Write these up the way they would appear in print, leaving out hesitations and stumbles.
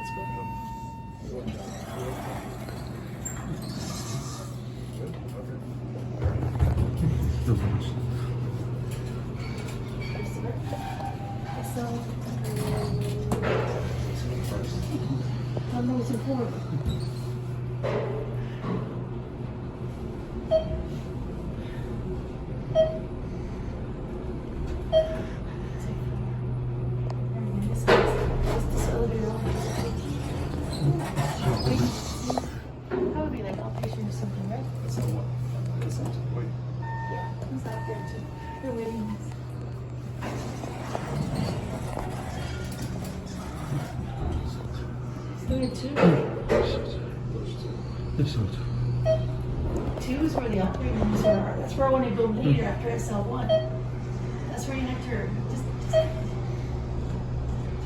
I know it's important. Probably like outpatient or something, right? SL1. Wait. Yeah, he's out there too. They're waiting. He's doing two. Two is where the operating rooms are. That's where I want to go later after SL1. That's where you have to just that's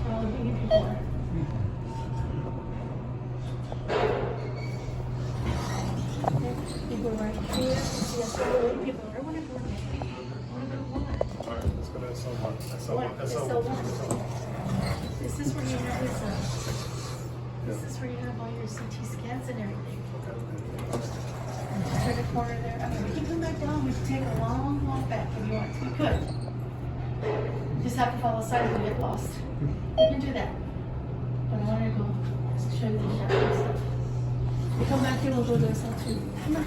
where all the big people are. People right here. See, that's where the people are. I want to go there. I want to go to one. Alright, let's go to SL1. SL1. This is where you have this is where you have all your CT scans and everything. Just turn the corner there. I mean, we can come back down. We can take a long walk back if you want. We could. You just have to follow signs and get lost. We can do that. But I want to go just show you the shop and stuff. We come back here, we'll go to SL2. Come on.